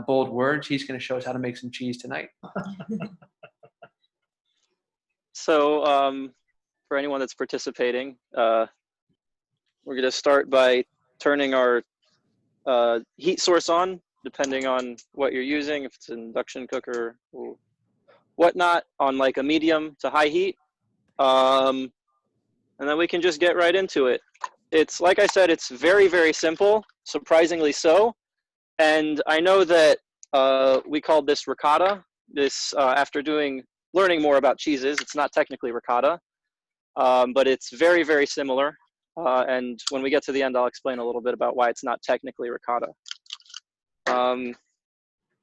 bold words. He's going to show us how to make some cheese tonight. So for anyone that's participating, we're going to start by turning our heat source on, depending on what you're using, if it's an induction cooker or whatnot, on like a medium to high heat. And then we can just get right into it. It's, like I said, it's very, very simple, surprisingly so. And I know that we called this ricotta. This, after learning more about cheeses, it's not technically ricotta, but it's very, very similar. And when we get to the end, I'll explain a little bit about why it's not technically ricotta.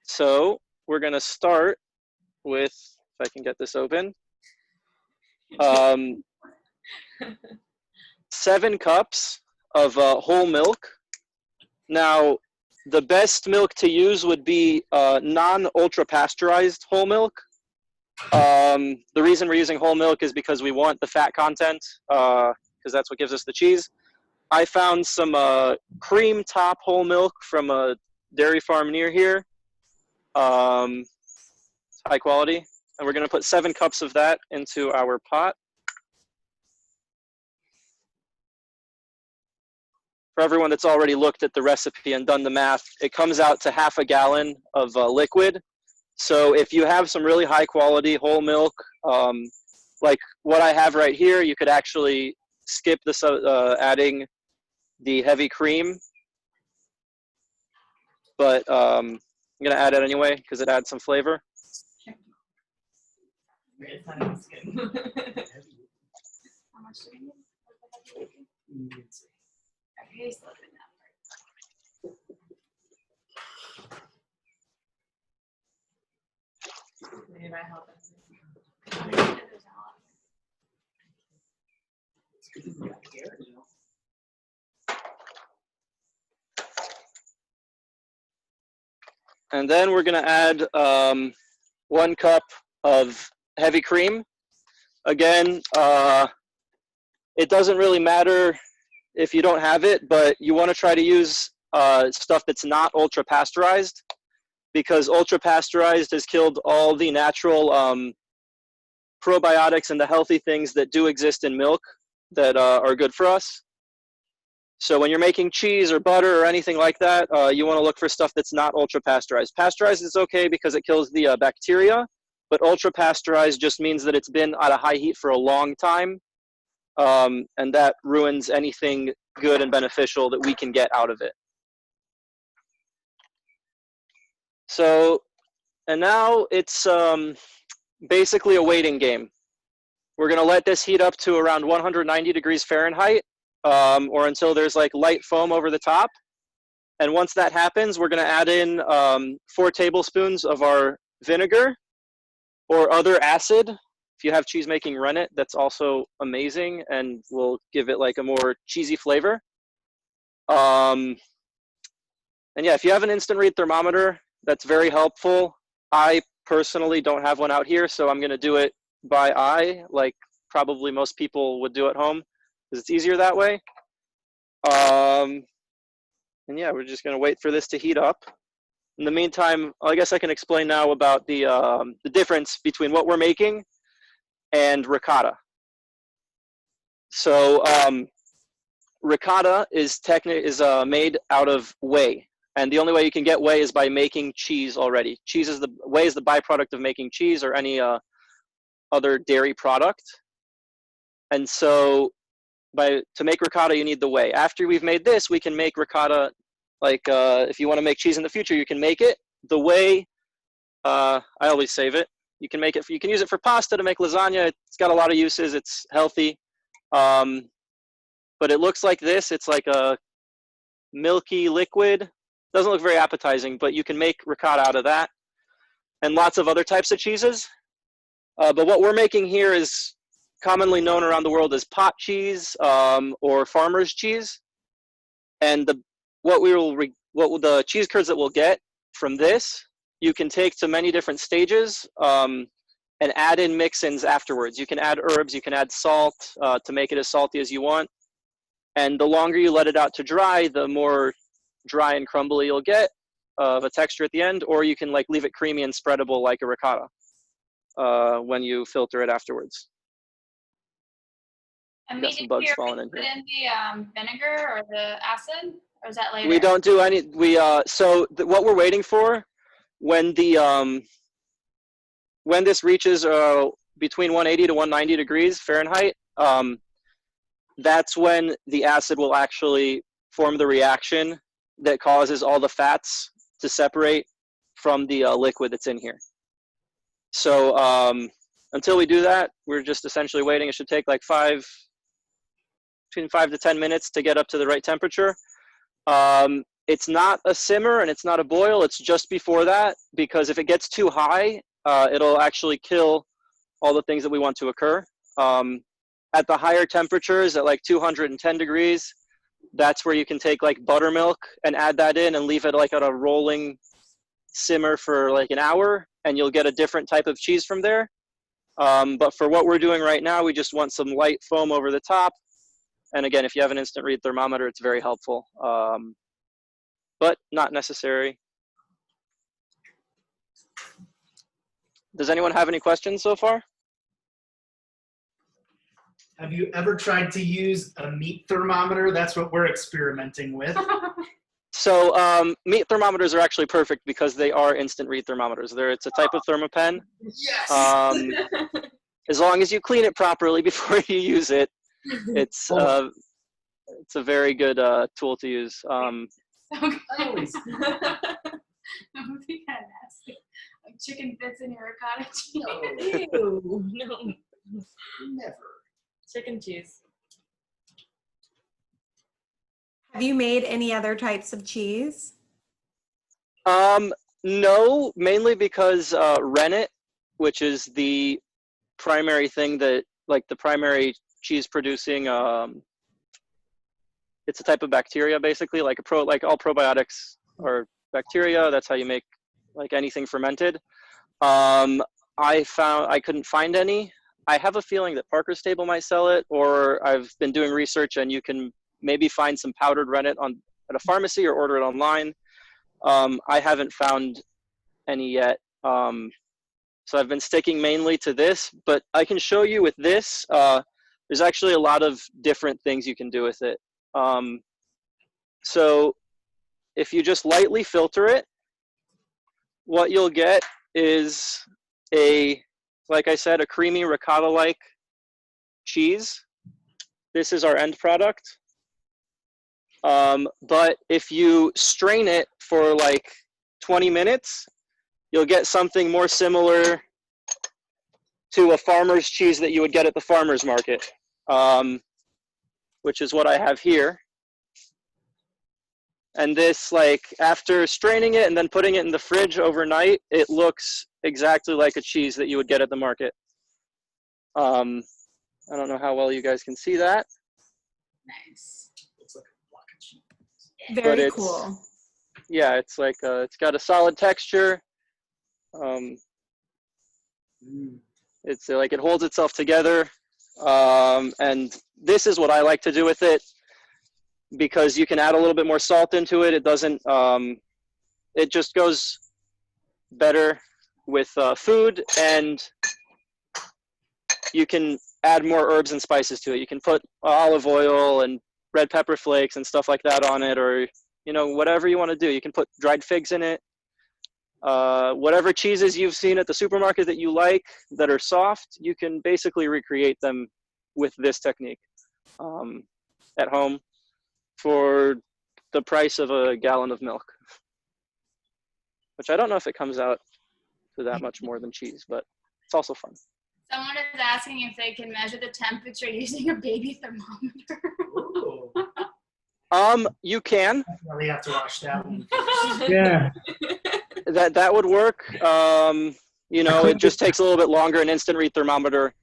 So we're going to start with, if I can get this open, 7 cups of whole milk. Now, the best milk to use would be non-ultra pasteurized whole milk. The reason we're using whole milk is because we want the fat content, because that's what gives us the cheese. I found some cream top whole milk from a dairy farm near here. High quality. And we're going to put 7 cups of that into our pot. For everyone that's already looked at the recipe and done the math, it comes out to half a gallon of liquid. So if you have some really high quality whole milk, like what I have right here, you could actually skip this adding the heavy cream. But I'm going to add it anyway because it adds some flavor. How much do we need? Okay, so maybe I help us. And then we're going to add 1 cup of heavy cream. Again, it doesn't really matter if you don't have it, but you want to try to use stuff that's not ultra pasteurized, because ultra pasteurized has killed all the natural probiotics and the healthy things that do exist in milk that are good for us. So when you're making cheese or butter or anything like that, you want to look for stuff that's not ultra pasteurized. Pasteurized is okay because it kills the bacteria, but ultra pasteurized just means that it's been at a high heat for a long time, and that ruins anything good and beneficial that we can get out of it. So, and now it's basically a waiting game. We're going to let this heat up to around 190 degrees Fahrenheit, or until there's like light foam over the top. And once that happens, we're going to add in 4 tablespoons of our vinegar or other acid. If you have cheese making rennet, that's also amazing and will give it like a more cheesy flavor. And yeah, if you have an instant read thermometer, that's very helpful. I personally don't have one out here, so I'm going to do it by eye, like probably most people would do at home, because it's easier that way. And yeah, we're just going to wait for this to heat up. In the meantime, I guess I can explain now about the difference between what we're making and ricotta. So ricotta is made out of whey, and the only way you can get whey is by making cheese already. Whey is the byproduct of making cheese or any other dairy product. And so to make ricotta, you need the whey. After we've made this, we can make ricotta. Like if you want to make cheese in the future, you can make it. The whey, I always save it. You can use it for pasta, to make lasagna. It's got a lot of uses. It's healthy. But it looks like this. It's like a milky liquid. Doesn't look very appetizing, but you can make ricotta out of that. And lots of other types of cheeses. But what we're making here is commonly known around the world as pot cheese or farmer's cheese. And the cheese curds that we'll get from this, you can take to many different stages and add in mix-ins afterwards. You can add herbs, you can add salt to make it as salty as you want. And the longer you let it out to dry, the more dry and crumbly you'll get. of a texture at the end, or you can like leave it creamy and spreadable like a ricotta when you filter it afterwards. And Got some bugs falling in put here. in the vinegar or the acid, or is that later? We don't do any. What we're waiting for when this reaches between 180 to 190 degrees Fahrenheit, that's when the acid will actually form the reaction that causes all the fats to separate from the liquid that's in here. So until we do that, we're just essentially waiting. It should take like between 5 to 10 minutes to get up to the right temperature. It's not a simmer and it's not a boil. It's just before that, because if it gets too high, it'll actually kill all the things that we want to occur. At the higher temperatures, at like 210 degrees, that's where you can take like buttermilk and add that in and leave it like at a rolling simmer for like an hour, and you'll get a different type of cheese from there. But for what we're doing right now, we just want some light foam over the top. And again, if you have an instant read thermometer, it's very helpful, but not necessary. Does anyone have any questions so far? Have you ever tried to use a meat thermometer? That's what we're experimenting with. So meat thermometers are actually perfect because they are instant read thermometers. It's a type of thermopen. Yes! As long as you clean it properly before you use it, it's a very good tool to use. Always. Always. That would be kind of nasty. Like chicken bits in your ricotta cheese. Ew, no. Never. Chicken cheese. Have you made any other types of cheese? No, mainly because rennet, which is the primary thing that, like the primary cheese producing, it's a type of bacteria basically, like all probiotics are bacteria. That's how you make like anything fermented. I couldn't find any. I have a feeling that Parker's Table might sell it, or I've been doing research and you can maybe find some powdered rennet at a pharmacy or order it online. I haven't found any yet. So I've been sticking mainly to this, but I can show you with this, there's actually a lot of different things you can do with it. So if you just lightly filter it, what you'll get is like I said, a creamy ricotta-like cheese. This is our end product. But if you strain it for like 20 minutes, you'll get something more similar to a farmer's cheese that you would get at the farmer's market, which is what I have here. And this, like, after straining it and then putting it in the fridge overnight, it looks exactly like a cheese that you would get at the market. I don't know how well you guys can see that. Nice. Looks like a block of cheese. Very cool. Yeah, it's like it's got a solid texture. It's like it holds itself together. And this is what I like to do with it, because you can add a little bit more salt into it. It doesn't, it just goes better with food, and you can add more herbs and spices to it. You can put olive oil and red pepper flakes and stuff like that on it, or, you know, whatever you want to do. You can put dried figs in it. Whatever cheeses you've seen at the supermarket that you like that are soft, you can basically recreate them with this technique at home for the price of a gallon of milk, which I don't know if it comes out to that much more than cheese, but it's also fun. Someone is asking if they can measure the temperature using a baby thermometer. Ooh. You can. Really have to watch that one. Yeah. That would work. You know, it just takes a little bit longer. An instant read thermometer,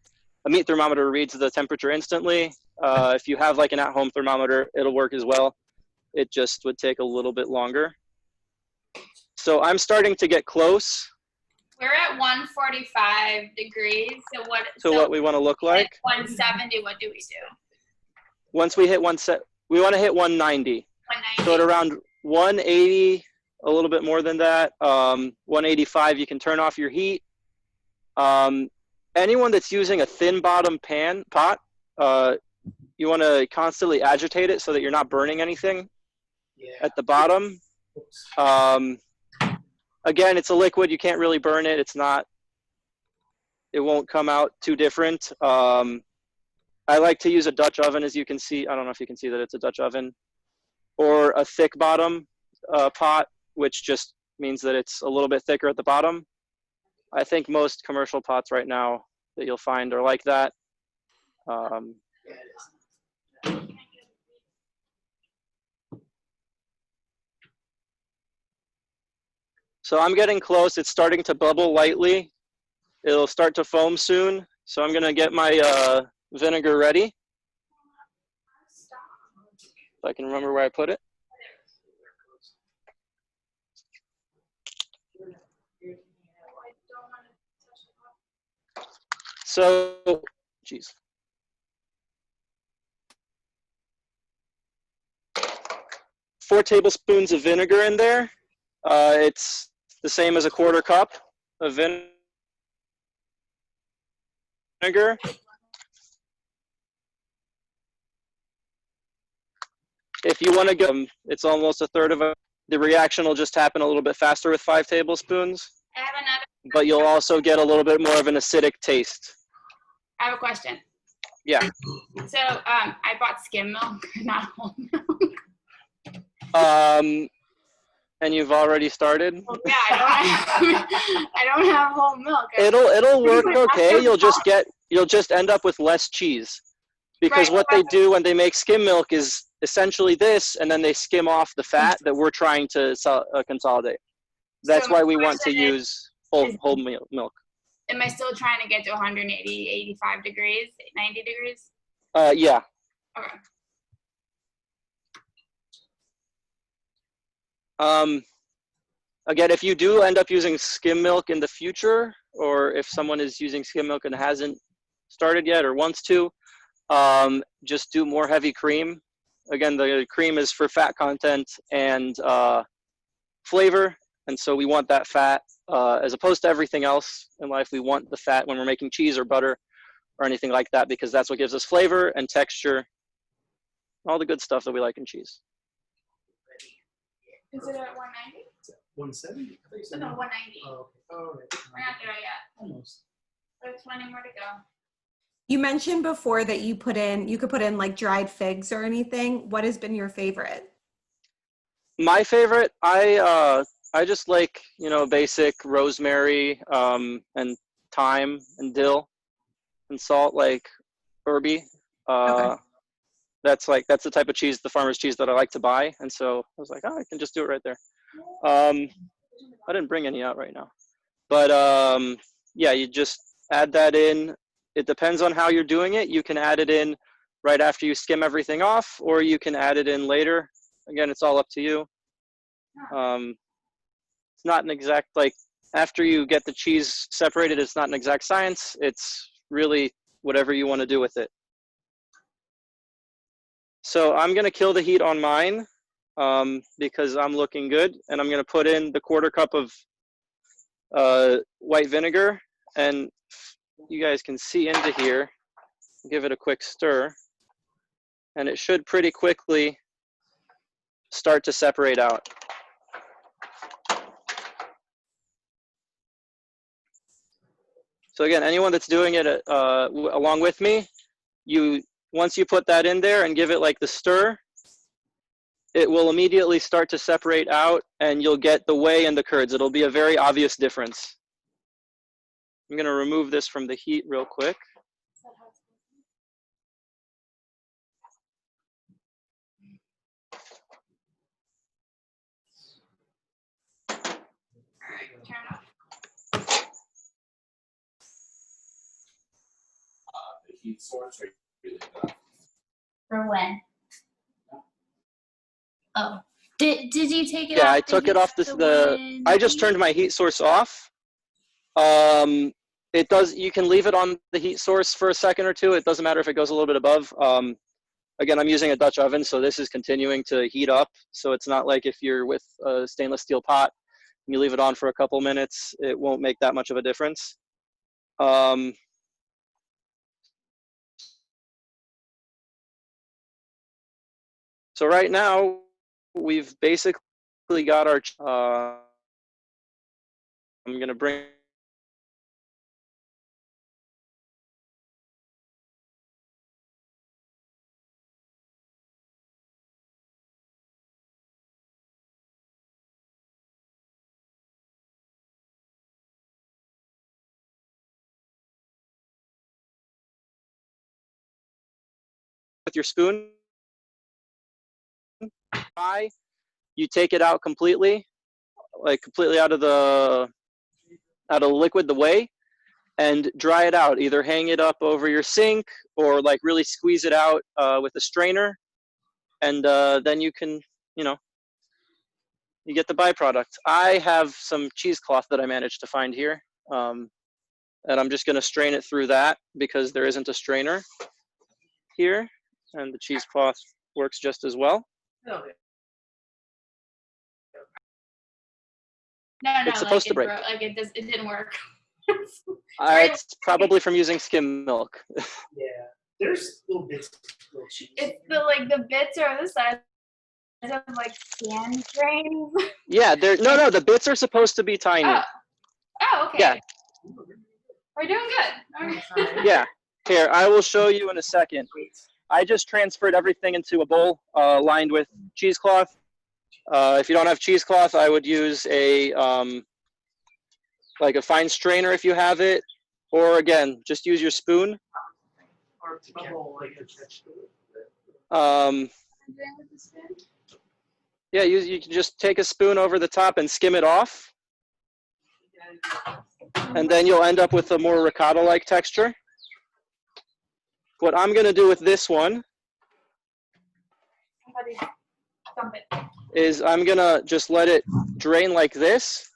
a meat thermometer reads the temperature instantly. If you have like an at-home thermometer, it'll work as well. It just would take a little bit longer. So I'm starting to get close. We're at 145 degrees. So what we want to look like. 170, what do we do? Once we hit we want to hit 190. 190. So at around 180 a little bit more than that. 185, you can turn off your heat. Anyone that's using a thin bottom pot, you want to constantly agitate it so that you're not burning anything at the bottom. Again, it's a liquid. You can't really burn it. It won't come out too different. I like to use a Dutch oven, as you can see. I don't know if you can see that it's a Dutch oven. Or a thick bottom pot, which just means that it's a little bit thicker at the bottom. I think most commercial pots right now that you'll find are like that. So I'm getting close. It's starting to bubble lightly. It'll start to foam soon. So I'm gonna get my vinegar ready. If I can remember where I put it. So, geez. 4 tablespoons of vinegar in there. It's the same as a 1/4 cup of vinegar. If you want to go, it's almost 1/3 of it. The reaction will just happen a little bit faster with 5 tablespoons, I have another. but you'll also get a little bit more of an acidic taste. I have a question. Yeah. So I bought skim milk, not whole milk. And you've already started? Well, yeah, I don't have whole milk. It'll work okay. You'll just end up with less cheese. Because Right, what they do when they make skim milk is essentially this, and then they skim off the fat that we're trying to consolidate. That's So why my we want to question use whole milk. Am I still trying to get to 180, 85 degrees, 90 degrees? Yeah. Okay. Again, if you do end up using skim milk in the future, or if someone is using skim milk and hasn't started yet or wants to, just do more heavy cream. Again, the cream is for fat content and flavor, and so we want that fat. As opposed to everything else in life, we want the fat when we're making cheese or butter or anything like that, because that's what gives us flavor and texture, all the good stuff that we like in cheese. Is it at 190? 170? I think so. No, 190. Oh, okay. Oh, right. We're not there yet. Almost. There's plenty more to go. You mentioned before that you could put in like dried figs or anything. What has been your favorite? My favorite, I just like, basic rosemary and thyme and dill and salt, like herby. Okay. That's the type of cheese, the farmer's cheese that I like to buy. And so I was like, oh, I can just do it right there. I didn't bring any out right now. But yeah, you just add that in. It depends on how you're doing it. You can add it in right after you skim everything off, or you can add it in later. Again, it's all up to you. It's not an exact, after you get the cheese separated, it's not an exact science. It's really whatever you want to do with it. So I'm going to kill the heat on mine because I'm looking good. And I'm going to put in the 1/4 cup of white vinegar. And you guys can see into here. Give it a quick stir. And it should pretty quickly start to separate out. So again, anyone that's doing it along with me, once you put that in there and give it like the stir, it will immediately start to separate out and you'll get the whey and the curds. It'll be a very obvious difference. I'm going to remove this from the heat real quick. Turn it off. The heat source or really bad? For when? Oh. Did you take it off? Yeah, I took it off I just turned my heat source off. You can leave it on the heat source for a second or two. It doesn't matter if it goes a little bit above. Again, I'm using a Dutch oven, so this is continuing to heat up. So it's not like if you're with a stainless steel pot and you leave it on for a couple minutes, it won't make that much of a difference. So right now, we've basically got our, I'm gonna bring with your spoon. You take it out completely, like completely out of the liquid, the whey, and dry it out. Either hang it up over your sink or like really squeeze it out with a strainer, and then you can, you know, you get the byproduct. I have some cheesecloth that I managed to find here, and I'm just going to strain it through that because there isn't a strainer here, and the cheesecloth works just as well. No, It's supposed to break. Like it didn't work. It's probably from using skim milk. Yeah, there's little bits of little cheese. It's the bits are the size of like sand grains. Yeah, no, the bits are supposed to be tiny. Oh, okay. Yeah. We're doing good. Okay. Yeah. Here, I will show you in a second. I just transferred everything into a bowl lined with cheesecloth. If you don't have cheesecloth, I would use a like a fine strainer if you have it, or again, just use your spoon. Yeah, you can just take a spoon over the top and skim it off, and then you'll end up with a more ricotta-like texture. What I'm going to do with this one is I'm going to just let it drain like this,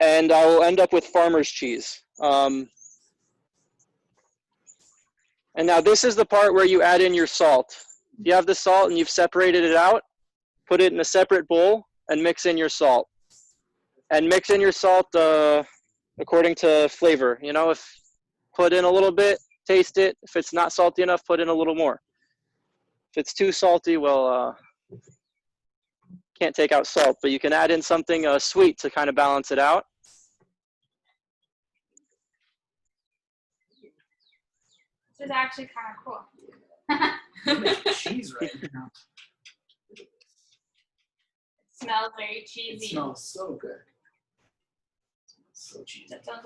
and I will end up with farmer's cheese. And now this is the part where you add in your salt. If you have the salt and you've separated it out, put it in a separate bowl and mix in your salt. And mix in your salt according to flavor. You know, if put in a little bit, taste it. If it's not salty enough, put in a little more. If it's too salty, well, can't take out salt, but you can add in something sweet to kind of balance it out. This is actually kind of cool. Cheese right now. It smells very cheesy. It smells so good. It smells so cheesy. That sounds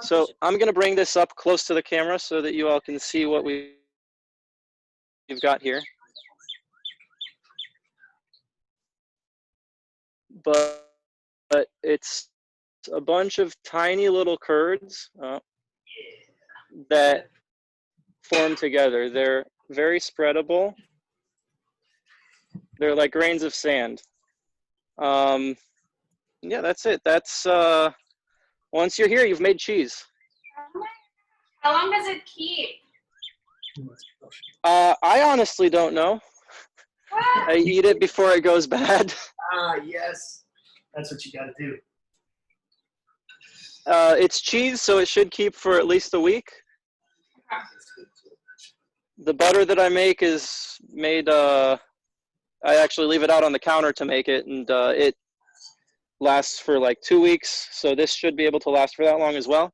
So I'm going to bring this up close to the camera so that you all can see what we've got here. But it's a bunch of tiny little curds that form together. They're very spreadable. They're like grains of sand. Yeah, that's it. That's once you're here, you've made cheese. How long does it keep? I honestly don't know. What? I eat it before it goes bad. Ah, yes. That's what you got to do. It's cheese, so it should keep for at least a week. The butter that I make is made, I actually leave it out on the counter to make it, and it lasts for like 2 weeks, so this should be able to last for that long as well.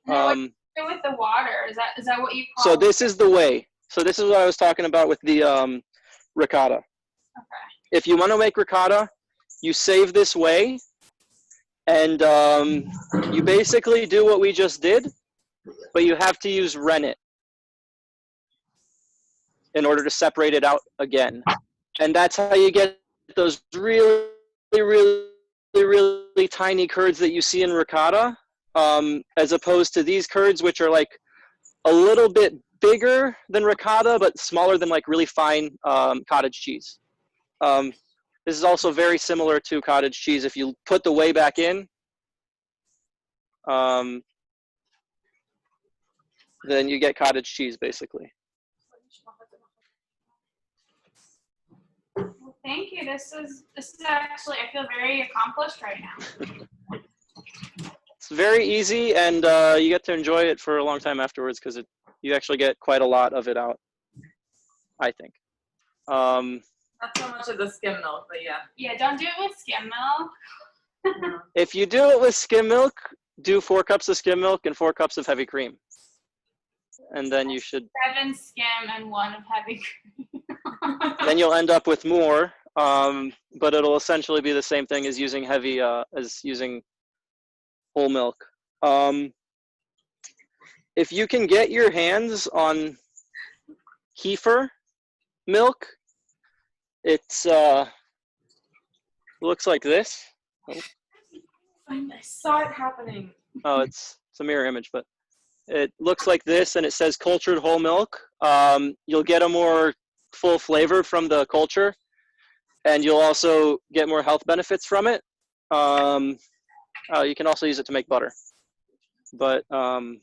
What do you do with the water? Is that what you call So this is the whey. So this is what I was talking about with the ricotta. Okay. If you want to make ricotta, you save this whey, and you basically do what we just did, but you have to use rennet in order to separate it out again. And that's how you get those really, really, really tiny curds that you see in ricotta, as opposed to these curds, which are like a little bit bigger than ricotta, but smaller than like really fine cottage cheese. This is also very similar to cottage cheese. If you put the whey back in, then you get cottage cheese, basically. Well, thank you. This is actually, I feel very accomplished right now. It's very easy, and you get to enjoy it for a long time afterwards because you actually get quite a lot of it out, I think. Not so much of the skim milk, but yeah. Yeah, don't do it with skim milk. If you do it with skim milk, do 4 cups of skim milk and 4 cups of heavy cream. And then you should, 7 skim and 1 of heavy cream. then you'll end up with more, but it'll essentially be the same thing as using whole milk. If you can get your hands on kefir milk, it's looks like this. I saw it happening. Oh, it's a mirror image, but it looks like this, and it says cultured whole milk. You'll get a more full flavor from the culture, and you'll also get more health benefits from it. You can also use it to make butter, but the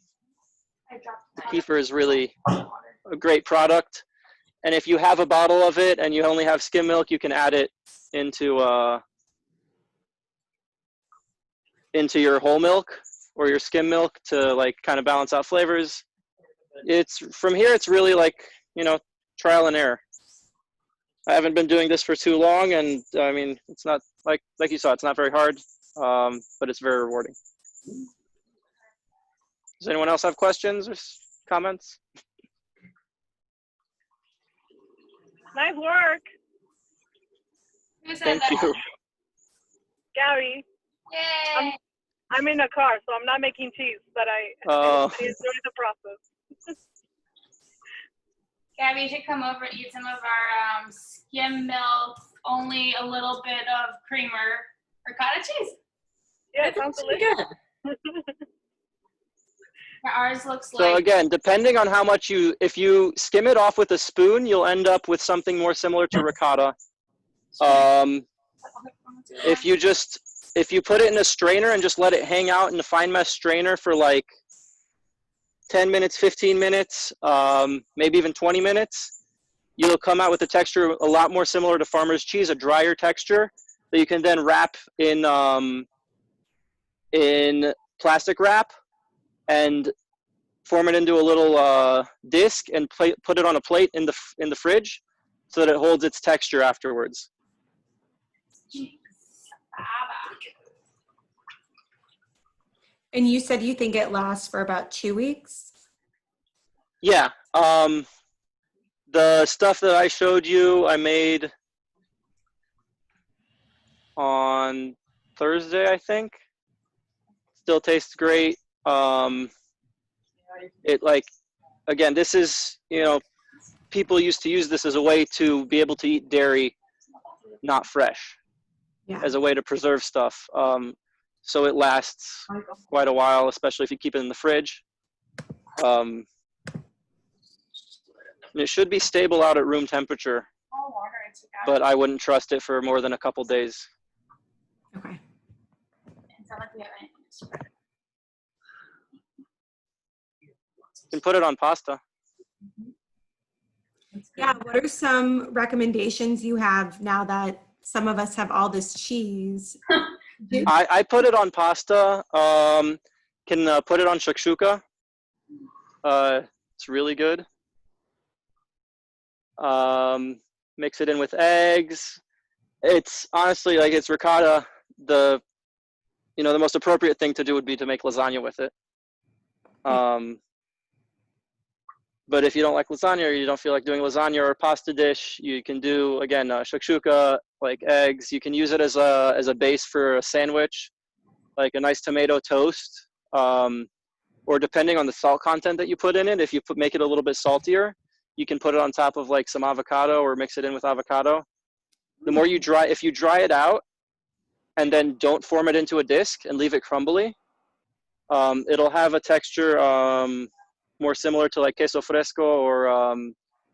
kefir is really a great product. And if you have a bottle of it and you only have skim milk, you can add it into your whole milk or your skim milk to like kind of balance out flavors. From here, it's really like, trial and error. I haven't been doing this for too long, and I mean, it's not like you saw, it's not very hard, but it's very rewarding. Does anyone else have questions or comments? Nice work, Who said Thank that? you. Gary. Yay! I'm in a car, so I'm not making cheese, but I enjoy the process. Gabby, you should come over and eat some of our skim milk, only a little bit of creamer ricotta cheese. Yeah, it sounds delicious. Ours looks So like again, depending on how much if you skim it off with a spoon, you'll end up with something more similar to ricotta. If you put it in a strainer and just let it hang out in a fine mesh strainer for like 10 minutes, 15 minutes, maybe even 20 minutes, you'll come out with a texture a lot more similar to farmer's cheese, a drier texture that you can then wrap in plastic wrap and form it into a little disc and put it on a plate in the fridge so that it holds its texture afterwards. And you said you think it lasts for about 2 weeks? Yeah. The stuff that I showed you, I made on Thursday, I think. Still tastes great. Again, this is, people used to use this as a way to be able to eat dairy not fresh, as a way to preserve stuff. So it lasts quite a while, especially if you keep it in the fridge. And it should be stable out at room temperature, but I wouldn't trust it for more than a couple days. Okay. It's not like we have anything to spread. You can put it on pasta. Yeah, what are some recommendations you have now that some of us have all this cheese? I put it on pasta. Can put it on shakshuka. It's really good. Mix it in with eggs. It's honestly, like, it's ricotta. The most appropriate thing to do would be to make lasagna with it. But if you don't like lasagna or you don't feel like doing lasagna or a pasta dish, you can do, again, shakshuka, like eggs. You can use it as a base for a sandwich, like a nice tomato toast. Or depending on the salt content that you put in it, if you make it a little bit saltier, you can put it on top of like some avocado or mix it in with avocado. The more you if you dry it out and then don't form it into a disc and leave it crumbly, it'll have a texture more similar to like queso fresco or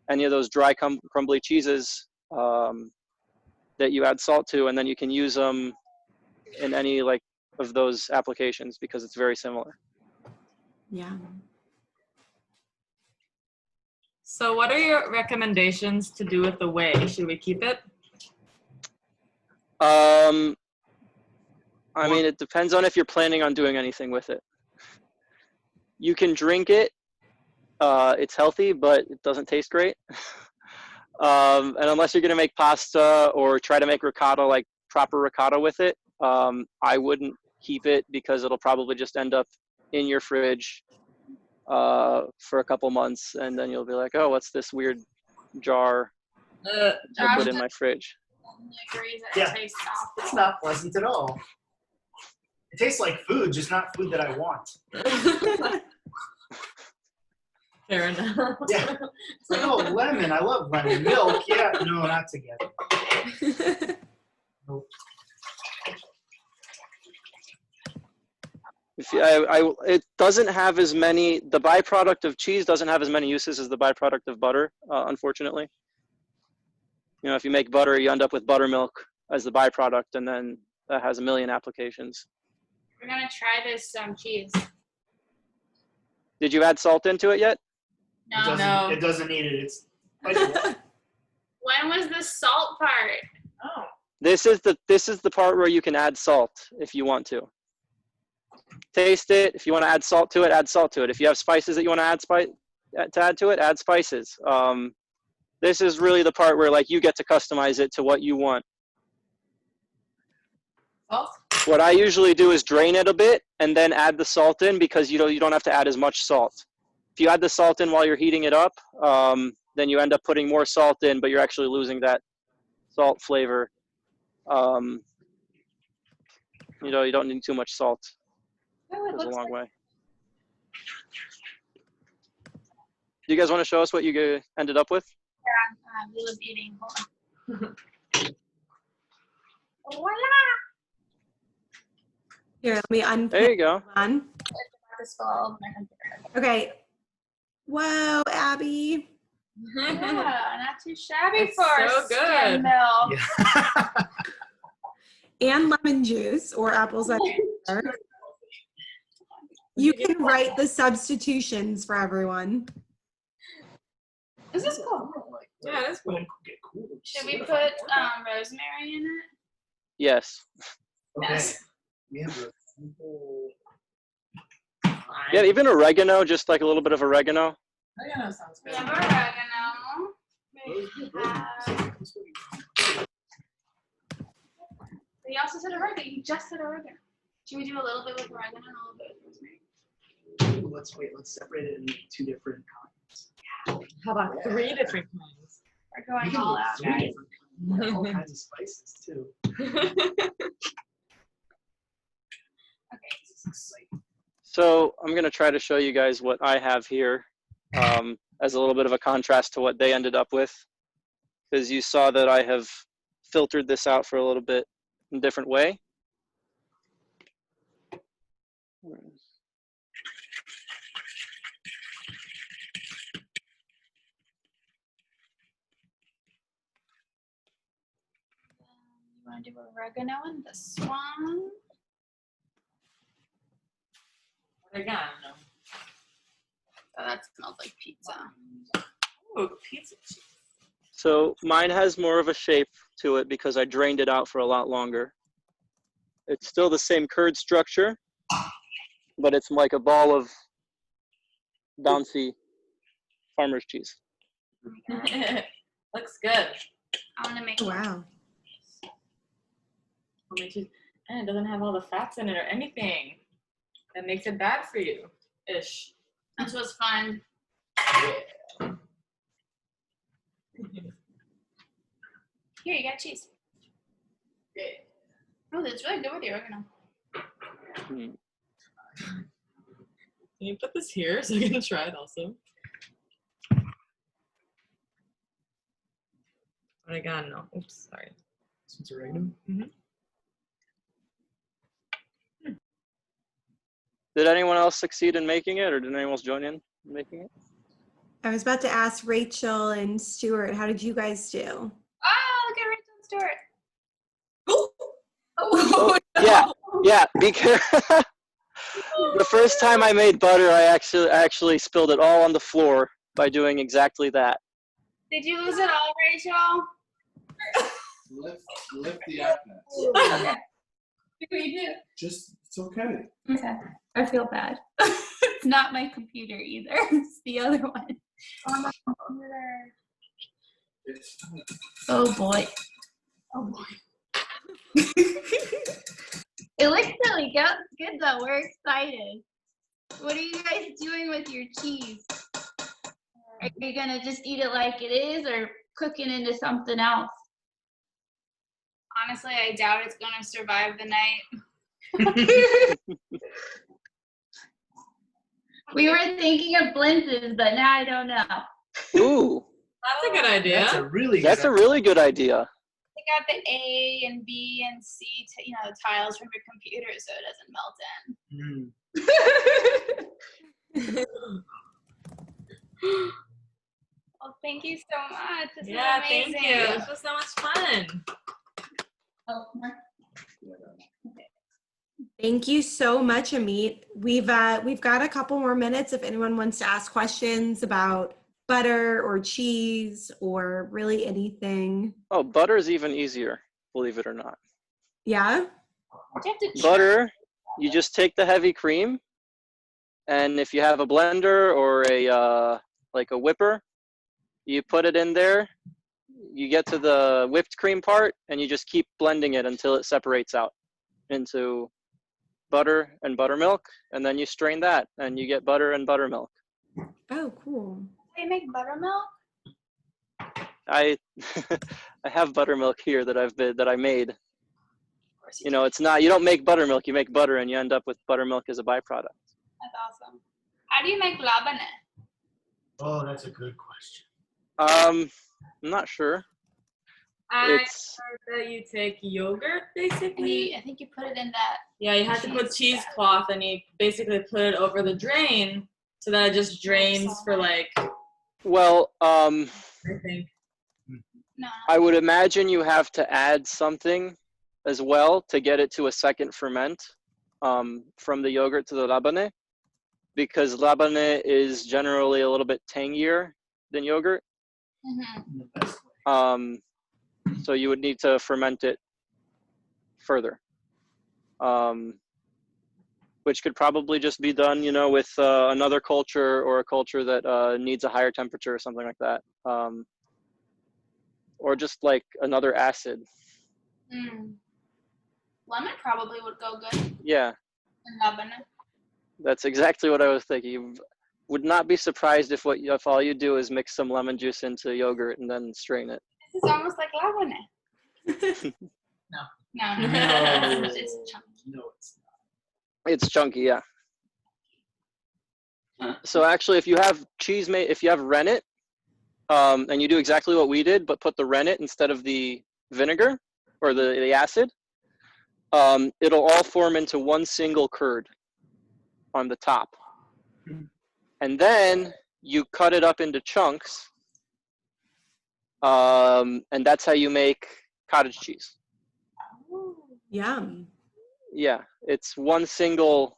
any of those dry crumbly cheeses that you add salt to, and then you can use them in any like of those applications because it's very similar. Yeah. So what are your recommendations to do with the whey? Should we keep it? I mean, it depends on if you're planning on doing anything with it. You can drink it. It's healthy, but it doesn't taste great. And unless you're going to make pasta or try to make ricotta, like proper ricotta with it, I wouldn't keep it because it'll probably just end up in your fridge for a couple months, and then you'll be like, oh, what's this weird jar I put in my fridge? Agrees that Yeah. it tastes awful. It's not pleasant at all. It tastes like food, just not food that I want. Fair enough. Yeah. It's like, oh, lemon. I love lemon. Milk. Yeah. No, not together. Nope. It doesn't have as many, the byproduct of cheese doesn't have as many uses as the byproduct of butter, unfortunately. You know, if you make butter, you end up with buttermilk as the byproduct, and then that has a million applications. We're gonna try this cheese. Did you add salt into it yet? No. No. It doesn't need it. It's like, When was the salt part? Oh. This is the part where you can add salt if you want to. Taste it. If you want to add salt to it, add salt to it. If you have spices that you want to add to it, add spices. This is really the part where like you get to customize it to what you want. Salt? What I usually do is drain it a bit and then add the salt in, because you don't have to add as much salt. If you add the salt in while you're heating it up, then you end up putting more salt in, but you're actually losing that salt flavor. You don't need too much salt. Oh, it Goes a looks long like way. Do you guys want to show us what you ended up with? he was eating. Hold on. Voila! Here, let me unpick There you go. one. This fall, my computer. Okay. Whoa, Abby. Yeah, not too shabby It's for so skim good. milk. yeah. And lemon juice or apple cider vinegar. You can write the substitutions for everyone. This is cool. Yeah, that's cool. Get cool. Should we put rosemary in it? Yes. Okay. Yes. We have Yeah, even oregano, just like a little bit of oregano. Oregano sounds We good. have oregano. We also said oregano. You just said oregano. Should we do a little bit with oregano and a little bit with rosemary? Let's separate it into two different kinds. How about 3 different kinds? We're going We can all do out, 3 guys. different kinds. All kinds of spices too. Okay. This is exciting. So I'm going to try to show you guys what I have here as a little bit of a contrast to what they ended up with, because you saw that I have filtered this out for a little bit in a different way. You want to do oregano in this one? Oregano. Oh, that smells like pizza. Oh, pizza cheese. So mine has more of a shape to it because I drained it out for a lot longer. It's still the same curd structure, but it's like a ball of bouncy farmer's cheese. Looks good. I want to make Wow. Homemade cheese. And it doesn't have all the fats in it or anything. That makes it bad for you. Ish. This was fun. Here, you got cheese. Oh, that's really good with the oregano. Mm. Can you put this here so I can try it also? Oregano. Oops, sorry. This one's oregano. Did anyone else succeed in making it, or did anyone else join in making it? I was about to ask Rachel and Stuart, how did you guys do? Oh, look at Rachel and Stuart. Oh, Yeah, because the first time I made butter, I actually spilled it all on the floor by doing exactly that. Did you lose it all, Rachel? Lift the app net. Okay. What do you do? Just, it's okay. Okay. I feel bad. It's not my computer either. It's the other one. On my computer. It's fine. Oh boy. Oh boy. It looks really good though. We're excited. What are you guys doing with your cheese? Are you gonna just eat it like it is or cook it into something else? Honestly, I doubt it's gonna survive the night. We were thinking of blintzes, but now I don't know. Ooh, That's a good idea. That's a really good that's a really good idea. Take out the A and B and C, the tiles from your computer so it doesn't melt in. Well, thank you so much. This is amazing. Thank you. This was so much fun. Oh, Mark. Thank you so much, Amit. We've got a couple more minutes if anyone wants to ask questions about butter or cheese or really anything. Oh, butter is even easier, believe it or not. Yeah? Butter, you just take the heavy cream, and if you have a blender or a like a whipper, you put it in there. You get to the whipped cream part, and you just keep blending it until it separates out into butter and buttermilk, and then you strain that, and you get butter and buttermilk. Oh, cool. They make buttermilk? I I have buttermilk here that I made. You know, it's not, you don't make buttermilk, you make butter, and you end up with buttermilk as a byproduct. That's awesome. How do you make labane? Oh, that's a good question. I'm not sure. I It's heard that you take yogurt, basically. I think you put it in that. Yeah, you have to put cheesecloth, and you basically put it over the drain so that it just drains for like, well, I think. No. I would imagine you have to add something as well to get it to a second ferment from the yogurt to the labane, because labane is generally a little bit tangier than yogurt. Mm-hmm. In the best way. So you would need to ferment it further, which could probably just be done, you know, with another culture or a culture that needs a higher temperature or something like that, or just like another acid. Mm. Lemon probably would go good Yeah, in labane. that's exactly what I was thinking. You would not be surprised if all you do is mix some lemon juice into yogurt and then strain it. This is almost like labane. No. No. It's chunky. No, it's not. It's chunky, yeah. So actually, if you have if you have rennet, and you do exactly what we did, but put the rennet instead of the vinegar or the acid, it'll all form into one single curd on the top. And then you cut it up into chunks, and that's how you make cottage cheese. Yum. Yeah, it's one single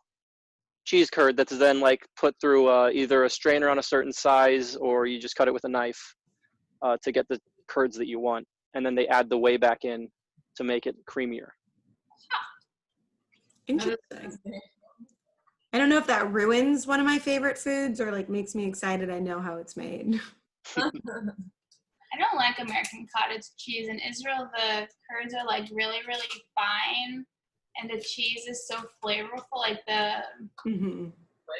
cheese curd that's then like put through either a strainer on a certain size, or you just cut it with a knife to get the curds that you want, and then they add the whey back in to make it creamier. Interesting. I don't know if that ruins one of my favorite foods or like makes me excited I know how it's made. I don't like American cottage cheese. In Israel, the curds are like really, really fine, and the cheese is so flavorful. Like Mm-hmm.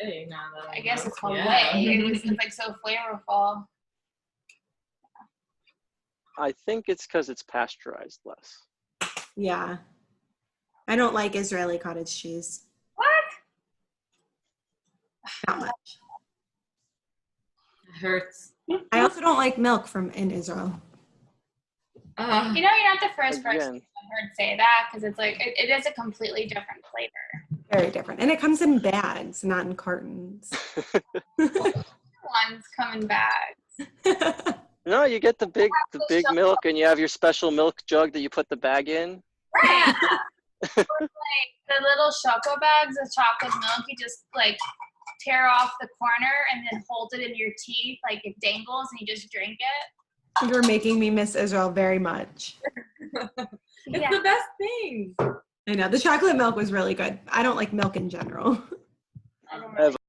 Whey, now that I guess it's called yeah. whey. It's like so flavorful. I think it's because it's pasteurized less. Yeah. I don't like Israeli cottage cheese. What? Not much. It hurts. I also don't like milk from in Israel. You know, you're not the first person Again, I've heard say that, because it's like it is a completely different flavor. Very different. And it comes in bags, not in cartons. Ones come in bags. no, you get the big milk, and you have your special milk jug that you put the bag in. Right. Or, like the little choco bags of chocolate milk, you just like tear off the corner and then hold it in your teeth like it dangles and you just drink it. You're making me miss Israel very much. It's Yeah. the best thing. I know the chocolate milk was really good. I don't like milk in general. I don't know.